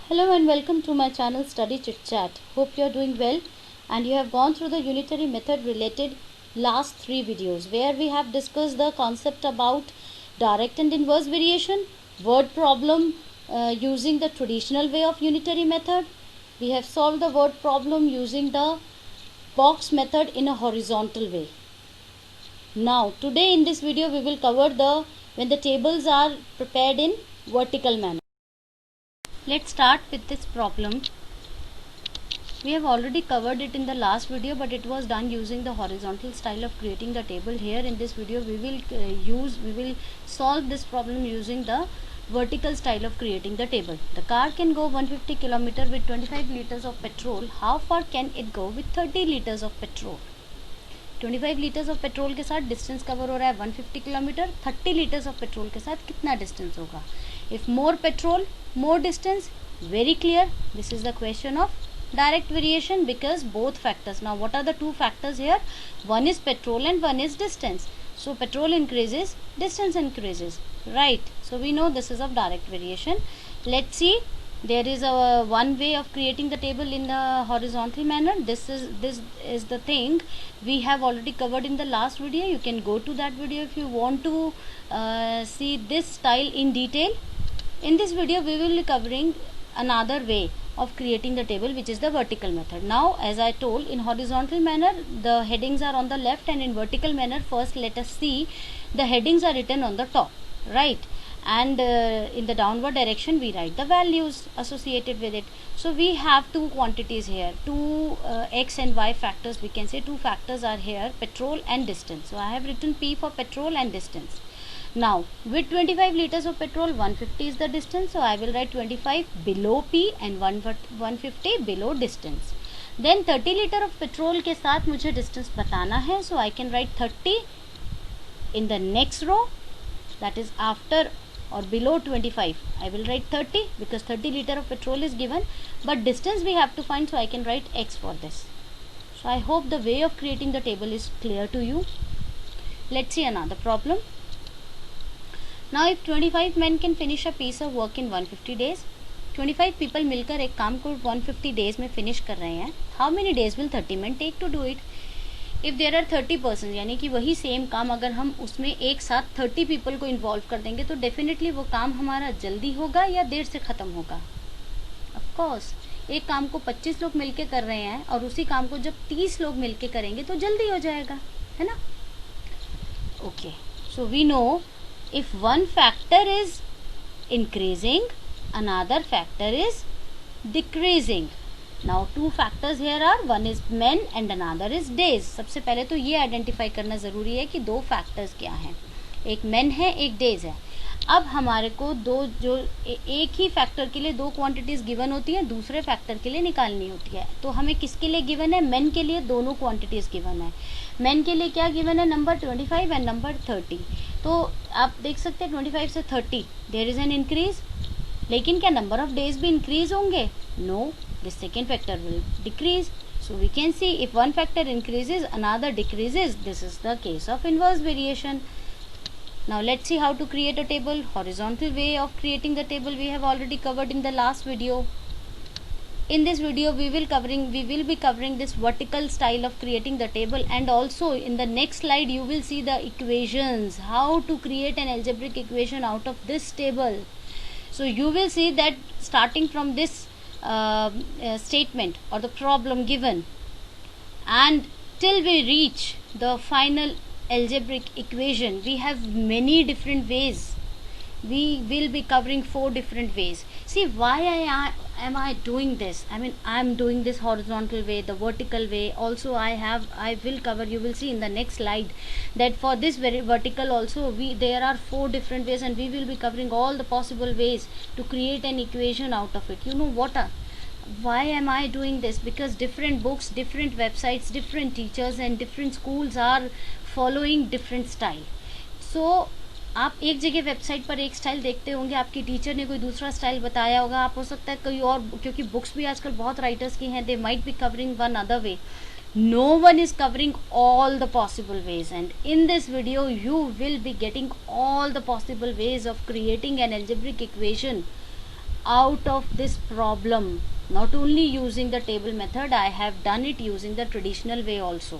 Hello and welcome to my channel Study Chit Chat. Hope you are doing well and you have gone through the unitary method related last 3 videos where we have discussed the concept about direct and inverse variation, word problem using the traditional way of unitary method. We have solved the word problem using the box method in a horizontal way. Now today in this video we will cover when the tables are prepared in vertical manner. Let's start with this problem. We have already covered it in the last video, but it was done using the horizontal style of creating the table. Here in this video we will solve this problem using the vertical style of creating the table. The car can go 150 km with 25 liters of petrol. How far can it go with 30 liters of petrol? 25 litres of petrol के साथ distance cover हो रहा है 150 kilometre. 30 litres of petrol के साथ कितना distance होगा? If more petrol more distance, very clear. This is the question of direct variation because both factors. Now what are the two factors here? One is petrol and one is distance. So petrol increases, distance increases, right? So we know this is of direct variation. Let's see. There is a one way of creating the table in the horizontal manner. This is the thing we have already covered in the last video. You can go to that video if you want to see this style in detail. In this video we will be covering another way of creating the table, which is the vertical method. Now as I told, in horizontal manner the headings are on the left, and in vertical manner first let us see the headings are written on the top, right? And in the downward direction we write the values associated with it. So we have two quantities here, two x and y factors. We can say two factors are here, petrol and distance. So I have written P for petrol and distance. Now with 25 liters of petrol, 150 is the distance, so I will write 25 below P and 150 below distance. Then 30 liter of petrol के साथ मुझे distance बताना है, so I can write 30 in the next row, that is after or below 25. I will write 30 because 30 liter of petrol is given, but distance we have to find, so I can write x for this. So I hope the way of creating the table is clear to you. Let's see another problem. Now if 25 men can finish a piece of work in 150 days, 25 people मिलकर एक काम को 150 days में finish कर रहे हैं, how many days will 30 men take to do it? If there are 30 person, यानी कि वही सेम काम अगर हम उसमें एक साथ 30 पीपल को इन्वॉल्व कर देंगे तो डेफिनेटली वो काम हमारा जल्दी होगा या देर से ख़त्म होगा? ऑफ कोर्स एक काम को 25 लोग मिलके कर रहे हैं और उसी काम को जब 30 लोग मिलके करेंगे तो जल्दी हो जाएगा, है ना? Okay, so we know if one factor is increasing, another factor is decreasing. Now two factors here are, one is men and another is days. सबसे पहले तो ये आइडेंटिफाई करना ज़रूरी है कि दो फैक्टर्स क्या हैं, एक men है एक days है. अब हमारे को दो जो एक ही फैक्टर के लिए दो क्वांटिटीज़ गिवन होती हैं, दूसरे फैक्टर के लिए निकालनी होती है. तो हमें किसके लिए गिवन है? men के लिए दोनों क्वांटिटीज़ गिवन है. men के लिए क्या गिवन है? Number 25 and number 30. तो आप देख सकते हैं 25 से 30 देयर इज़ एन इंक्रीज, लेकिन क्या नंबर ऑफ डेज भी इंक्रीज होंगे? No, the second factor will decrease. So we can see if one factor increases, another decreases. This is the case of inverse variation. Now let's see how to create a table. Horizontal way of creating the table we have already covered in the last video. In this video we will be covering this vertical style of creating the table, and also in the next slide you will see the equations, how to create an algebraic equation out of this table. So you will see that starting from this statement or the problem given and till we reach the final algebraic equation, we have many different ways. We will be covering 4 different ways. See, why am I doing this? I mean, I am doing this horizontal way, the vertical way also. I will cover, you will see in the next slide that for this very vertical also there are 4 different ways, and we will be covering all the possible ways to create an equation out of it. You know what? Why am I doing this? Because different books, different websites, different teachers and different schools are following different style. So आप एक जगह website पर एक style देखते होंगे, आपकी teacher ने कोई दूसरा स्टाइल बताया होगा, आप हो सकता है कोई और, क्योंकि बुक्स भी आजकल बहुत राइटर्स की हैं, they might be covering one other way. No one is covering all the possible ways, and in this video you will be getting all the possible ways of creating an algebraic equation out of this problem, not only using the table method, I have done it using the traditional way also.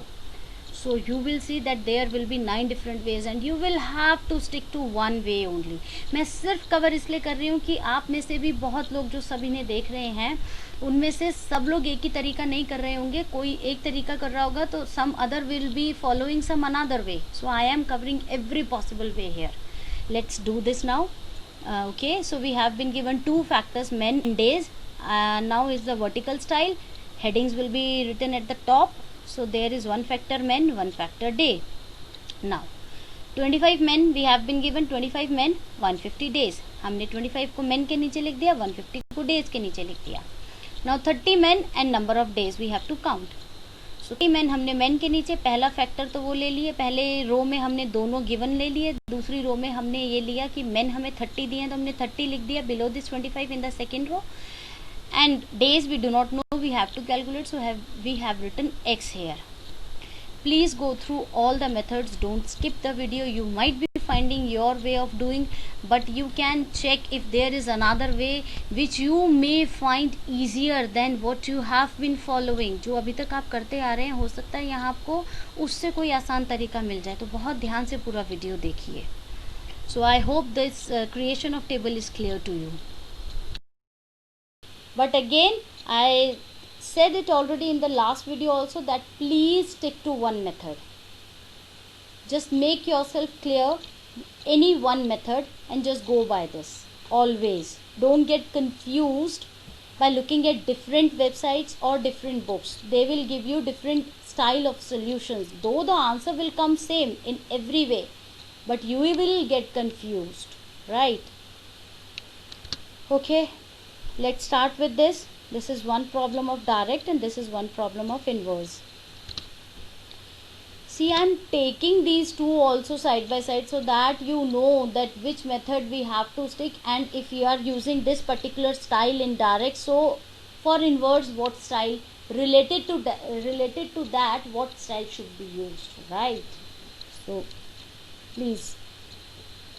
So you will see that there will be 9 different ways and you will have to stick to one way only. मैं सिर्फ cover इसलिए कर रही हूँ कि आप में से भी बहुत लोग जो सभी ने देख रहे हैं उनमें से सब लोग एक ही तरीका नहीं कर रहे होंगे, कोई एक तरीका कर रहा होगा तो some other will be following some another way. So I am covering every possible way here. Let's do this now. Okay, so we have been given 2 factors, men and days. Now is the vertical style. Headings will be written at the top. So there is 1 factor men, 1 factor day. Now 25 men we have been given, 25 men 150 days. हमने 25 को men के नीचे लिख दिया, 150 को days के नीचे लिख दिया. Now 30 men and number of days we have to count. So 30 men हमने men के नीचे पहला फैक्टर तो वो ले लिए, पहले रो में हमने दोनों गिवन ले लिए, दूसरी रो में हमने ये लिया कि men हमें 30 दिए तो हमने 30 लिख दिया below this 25 in the second row. And days we do not know, we have to calculate, so we have written x here. Please go through all the methods, don't skip the video. You might be finding your way of doing, but you can check if there is another way which you may find easier than what you have been following. जो अभी तक आप करते आ रहे हैं, हो सकता है यहाँ आपको उससे कोई आसान तरीका मिल जाए, तो बहुत ध्यान से पूरा वीडियो देखिए. So I hope this creation of table is clear to you. But again, I said it already in the last video also that please stick to one method. Just make yourself clear any one method and just go by this always. Don't get confused by looking at different websites or different books. They will give you different style of solutions, though the answer will come same in every way, but you will get confused, right? Okay, let's start with this. This is one problem of direct and this is one problem of inverse. See, I am taking these two also side by side so that you know that which method we have to stick, and if you are using this particular style in direct, so for inverse what style related to that what style should be used, right? So please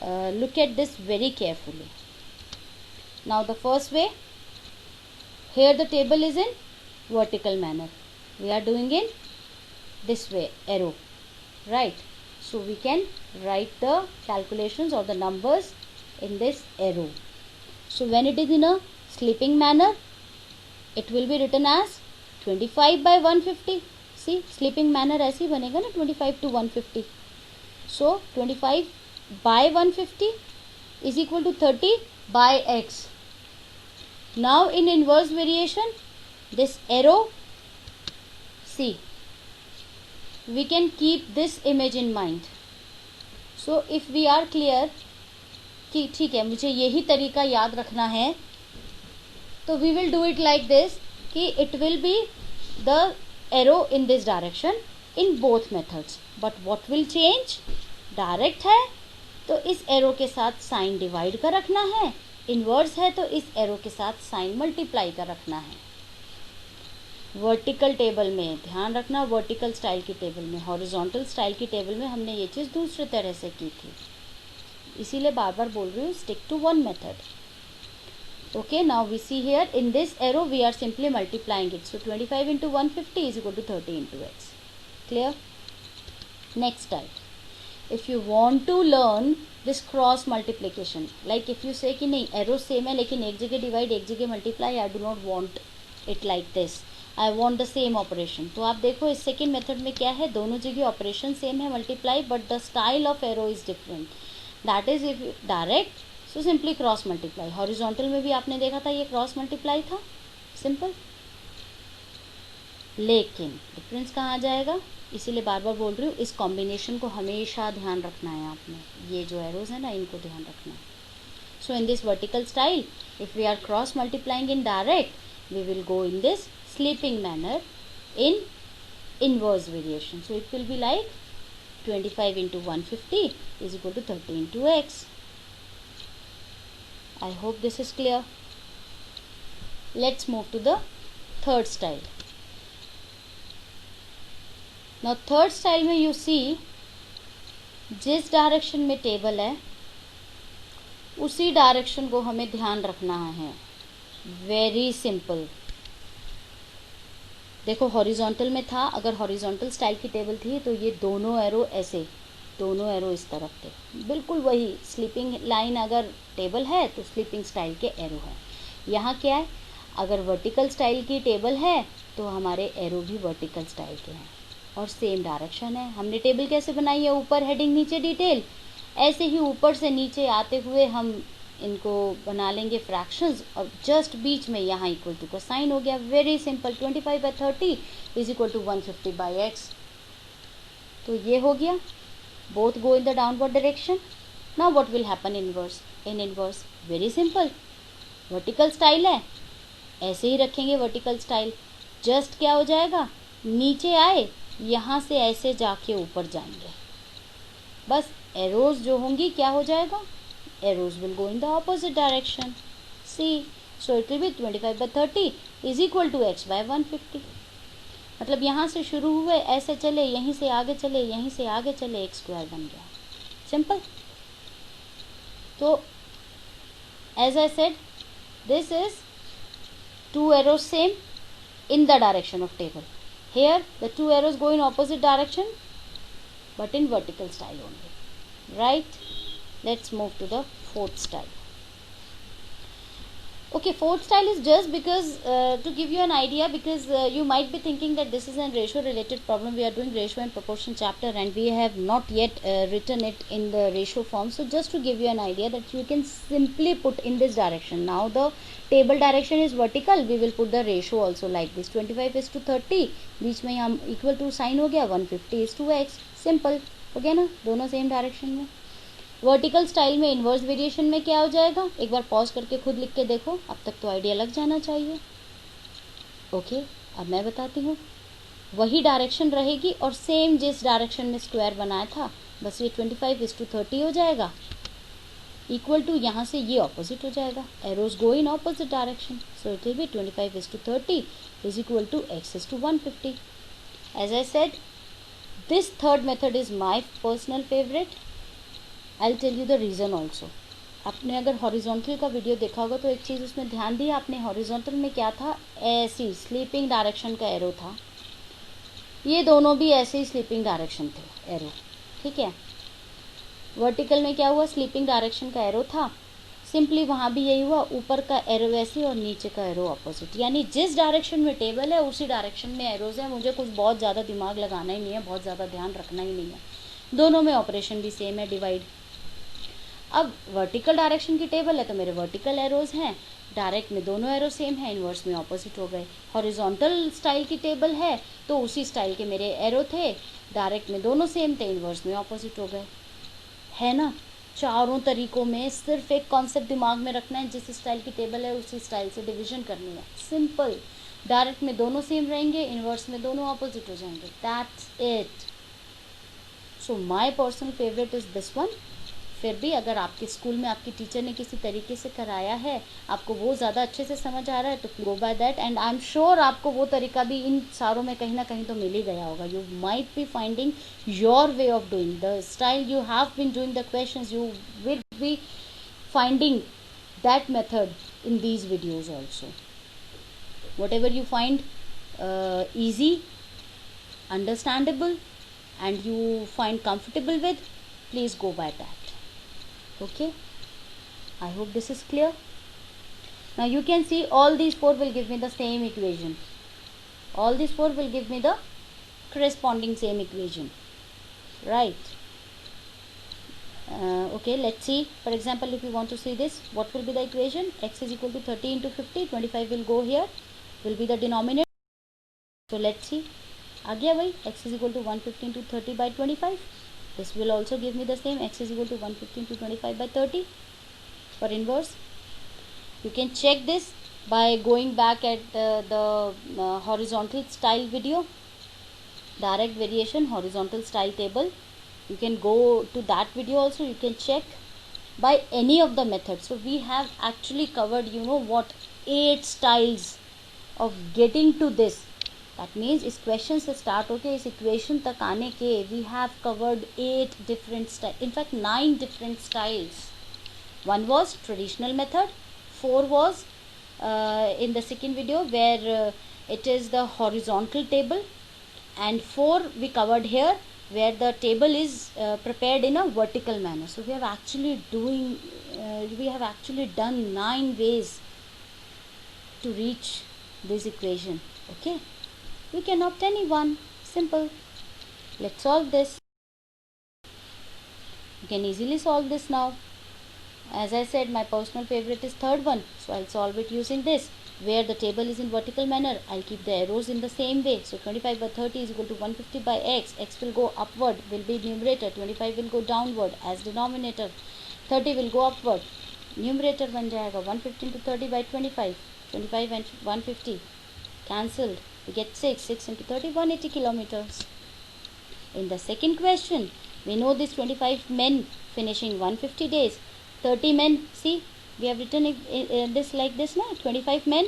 look at this very carefully. Now the first way, here the table is in vertical manner, we are doing in this way, arrow, right? So we can write the calculations or the numbers in this arrow. So when it is in a sleeping manner, it will be written as 25 by 150. See, sleeping manner ऐसे ही बनेगा ना, 25 to 150. So 25 by 150 is equal to 30 by x. Now in inverse variation, this arrow, see, we can keep this image in mind. So if we are clear कि ठीक है मुझे यही तरीका याद रखना है, तो we will do it like this कि it will be the arrow in this direction in both methods. But what will change? Direct है तो इस arrow के साथ साइन डिवाइड का रखना है, इन्वर्स है तो इस एरो के साथ साइन मल्टीप्लाई का रखना है. वर्टिकल टेबल में ध्यान रखना, वर्टिकल स्टाइल की टेबल में, हॉरिजॉन्टल स्टाइल की टेबल में हमने ये चीज़ दूसरे तरह से की थी, इसीलिए बार बार बोल रही हूँ stick to one method. Okay, now we see here in this arrow we are simply multiplying it. So 25 into 150 is equal to 30 into x. Clear? Next type. If you want to learn this cross multiplication, like if you say कि नहीं arrow same है लेकिन एक जगह divide एक जगह multiply, I do not want it like this, I want the same operation. तो आप देखो इस सेकेंड मेथड में क्या है, दोनों जगह ऑपरेशन सेम है multiply, but the style of arrow is different. That is if direct, so simply cross multiply. Horizontal में भी आपने देखा था ये क्रॉस मल्टीप्लाई था, सिंपल. लेकिन डिफरेंस कहाँ आ जाएगा, इसीलिए बार बार बोल रही हूँ इस कॉम्बिनेशन को हमेशा ध्यान रखना है आपने, ये जो एरोज है ना इनको ध्यान रखना है. So in this vertical style if we are cross multiplying in direct we will go in this sleeping manner in inverse variation. So it will be like 25 into 150 is equal to 30 into x. I hope this is clear. Let's move to the third style. Now third style में you see जिस direction में table है उसी direction को हमें ध्यान रखना है. Very simple. देखो हॉरिजॉन्टल में था, अगर हॉरिजॉन्टल स्टाइल की टेबल थी तो ये दोनों एरो ऐसे, दोनों एरो इस तरफ थे, बिल्कुल वही स्लीपिंग लाइन अगर टेबल है तो स्लीपिंग स्टाइल के एरो है। यहाँ क्या है, अगर वर्टिकल स्टाइल की टेबल है तो हमारे एरो भी वर्टिकल स्टाइल के हैं और सेम डायरेक्शन है। हमने टेबल कैसे बनाई है, ऊपर हेडिंग नीचे डिटेल, ऐसे ही ऊपर से नीचे आते हुए हम इनको बना लेंगे फ्रैक्शंस और जस्ट बीच में यहाँ इक्वल टू का साइन हो गया। Very simple, 25/30 is equal to 150/x। तो ये हो गया, both go in the downward direction. Now what will happen inverse, in inverse very simple, vertical style है ऐसे ही रखेंगे वर्टिकल स्टाइल, जस्ट क्या हो जाएगा, नीचे आए यहाँ से ऐसे जाके ऊपर जाएंगे, बस एरोज जो होंगी क्या हो जाएगा, arrows will go in the opposite direction. See, so it will be 25/30 is equal to x by 150. मतलब यहाँ से शुरू हुए ऐसे चले, यहीं से आगे चले, यहीं से आगे चले, x स्क्वायर बन गया, सिंपल। तो as I said, this is two arrows same in the direction of table. Here the two arrows go in opposite direction but in vertical style only, right? Let's move to the fourth style. Okay, fourth style is just because to give you an idea, because you might be thinking that this is a ratio related problem. We are doing ratio and proportion chapter and we have not yet written it in the ratio form. So just to give you an idea that you can simply put in this direction. Now the table direction is vertical, we will put the ratio also like this, 25:30, बीच में हम equal to sign हो गया, 150:x, simple हो गया ना, दोनों same direction में। Vertical style में इन्वर्स वेरिएशन में क्या हो जाएगा, एक बार पॉज करके खुद लिख के देखो, अब तक तो आइडिया लग जाना चाहिए। ओके, अब मैं बताती हूँ, वही डायरेक्शन रहेगी और सेम जिस डायरेक्शन में स्क्वायर बनाया था, बस ये 25:30 हो जाएगा, इक्वल टू यहाँ से ये ऑपोजिट हो जाएगा, arrows go in opposite direction, so it will be 25:30 is equal to x:150। As I said, this third method is my personal favourite. I tell you the reason also. आपने अगर horizontal का video देखा होगा तो एक चीज़ उसमें ध्यान दी आपने, हॉरिजॉन्टल में क्या था, ऐसी स्लीपिंग डायरेक्शन का एरो था, ये दोनों भी ऐसे ही स्लीपिंग डायरेक्शन थे एरो, ठीक है। वर्टिकल में क्या हुआ, स्लीपिंग डायरेक्शन का एरो था, सिंपली वहाँ भी यही हुआ, ऊपर का एरो ऐसे और नीचे का एरो अपोजिट, यानी जिस डायरेक्शन में टेबल है उसी डायरेक्शन में एरोज है। मुझे कुछ बहुत ज़्यादा दिमाग लगाना ही नहीं है, बहुत ज़्यादा ध्यान रखना ही नहीं है, दोनों में ऑपरेशन भी सेम है, डिवाइड। अब वर्टिकल डायरेक्शन की टेबल है तो मेरे वर्टिकल एरोज हैं, डायरेक्ट में दोनों एरो सेम है, इन्वर्स में ऑपोजिट हो गए। हॉरिजॉन्टल स्टाइल की टेबल है तो उसी स्टाइल के मेरे एरो थे, डायरेक्ट में दोनों सेम थे, इन्वर्स में ऑपोजिट हो गए, है ना। चारों तरीकों में सिर्फ एक कॉन्सेप्ट दिमाग में रखना है, जिस स्टाइल की टेबल है उसी स्टाइल से डिवीजन करनी है, सिंपल। डायरेक्ट में दोनों सेम रहेंगे, इन्वर्स में दोनों ऑपोजिट हो जाएंगे, that's it. So my personal favourite is this one. फिर भी अगर आपके स्कूल में आपकी टीचर ने किसी तरीके से कराया है, आपको वो ज़्यादा अच्छे से समझ आ रहा है तो go by that, and I am sure आपको वो तरीका भी इन सारों में कहीं ना कहीं तो मिल ही गया होगा। You might be finding your way of doing the style you have been doing the questions, you will be finding that method in these videos also. whatever you find easy, understandable and you find comfortable with, please go by that. Okay, I hope this is clear. Now you can see all these four will give me the same equation, all these four will give me the corresponding same equation, right? Okay, let's see. For example, if you want to see this, what will be the equation? X is equal to 30 into 50, 25 will go here, will be the denominator. So let's see, आ गया भाई, x is equal to 150 into 30 by 25. This will also give me the same, x is equal to 150 into 25 by 30 for inverse. You can check this by going back at the horizontal style video, direct variation horizontal style table. You can go to that video also, you can check by any of the methods. So we have actually covered, you know what, 8 styles of getting to this. That means इस question से start होके इस equation तक आने के we have covered 8 different styles, in fact 9 different styles. One was traditional method, 4 was in the second video, where it is the horizontal table, and 4 we covered here, where the table is prepared in a vertical manner. So we have actually done 9 ways to reach this equation. Okay, we can opt any one. Simple. Let's solve this. You can easily solve this now. As I said, my personal favorite is third one, so I'll solve it using this. Where the table is in vertical manner, I'll keep the arrows in the same way. So 25 by 30 is equal to 150 by x. X will go upward, will be numerator. 25 will go downward as denominator. 30 will go upward. Numerator बन जाएगा 150 into 30 by 25. 25 and 150 cancelled. We get 6. 6 into 30, 180 kilometers. In the second question, we know this 25 men finishing 150 days. 30 men, see, we have written this like this now. 25 men,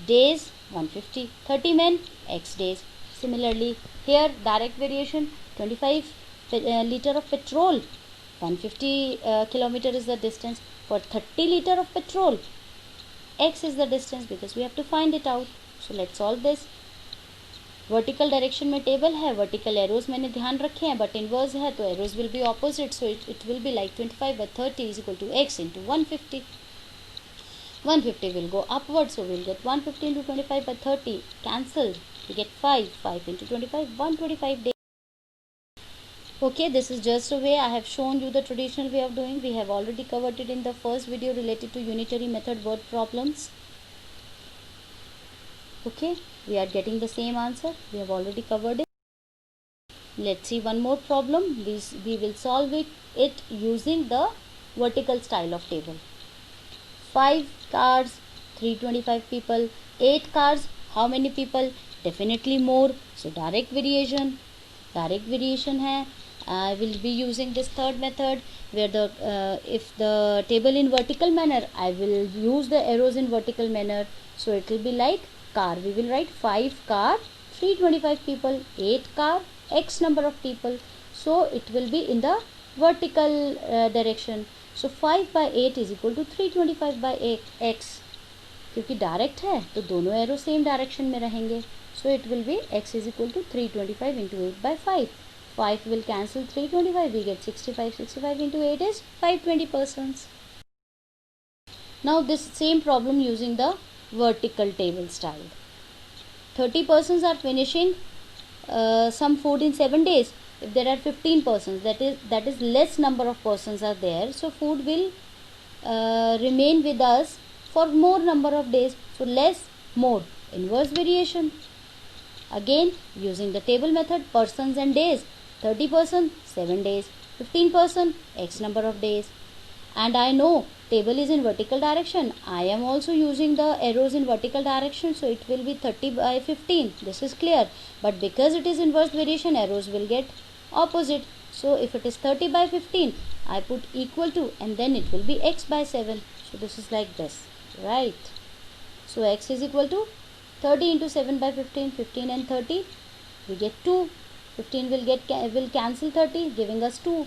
days 150. 30 men, x days. Similarly, here direct variation, 25 liter of petrol, 150 kilometer is the distance. For 30 liter of petrol, x is the distance, because we have to find it out. So let's solve this. Vertical direction में table है, vertical arrows मैंने ध्यान रखे हैं, but inverse है तो arrows will be opposite. So it will be like 25 by 30 is equal to x into 150. 150 will go upward, so we'll get 150 into 25 by 30 cancelled. We get 5. 5 into 25, 125 days. Okay, this is just a way. I have shown you the traditional way of doing. We have already covered it in the first video related to unitary method word problems. Okay, we are getting the same answer. We have already covered it. Let's see one more problem. We will solve it using the vertical style of table. 5 cars, 325 people. 8 cars, how many people? Definitely more. So direct variation है. I will be using this third method, where if the table in vertical manner, I will use the arrows in vertical manner. So it will be like car. We will write 5 car, 325 people, 8 car, x number of people. So it will be in the vertical direction. So 5 by 8 is equal to 325 by x. क्योंकि direct है तो दोनों arrow same direction में रहेंगे. So it will be x is equal to 325 into 8 by 5. 5 will cancel 325. We get 65. 65 into 8 is 520 persons. Now this same problem using the vertical table style. 30 persons are finishing some food in 7 days. If there are 15 persons, that is less number of persons are there. So food will remain with us for more number of days. So less, more. Inverse variation. Again using the table method, persons and days. 30 person, 7 days. 15 person, x number of days. And I know table is in vertical direction. I am also using the arrows in vertical direction, so it will be 30 by 15. This is clear. But because it is inverse variation, arrows will get opposite. So if it is 30 by 15, I put equal to, and then it will be x by 7. So this is like this, right? So x is equal to 30 into 7 by 15. 15 and 30, we get 2. 15 will cancel 30, giving us 2.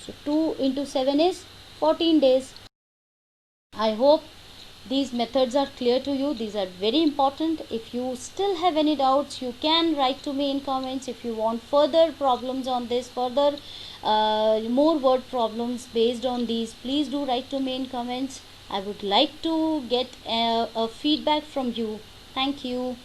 So 2 into 7 is 14 days. I hope these methods are clear to you. These are very important. If you still have any doubts, you can write to me in comments. If you want further problems on this, further more word problems based on these, please do write to me in comments. I would like to get a feedback from you. Thank you.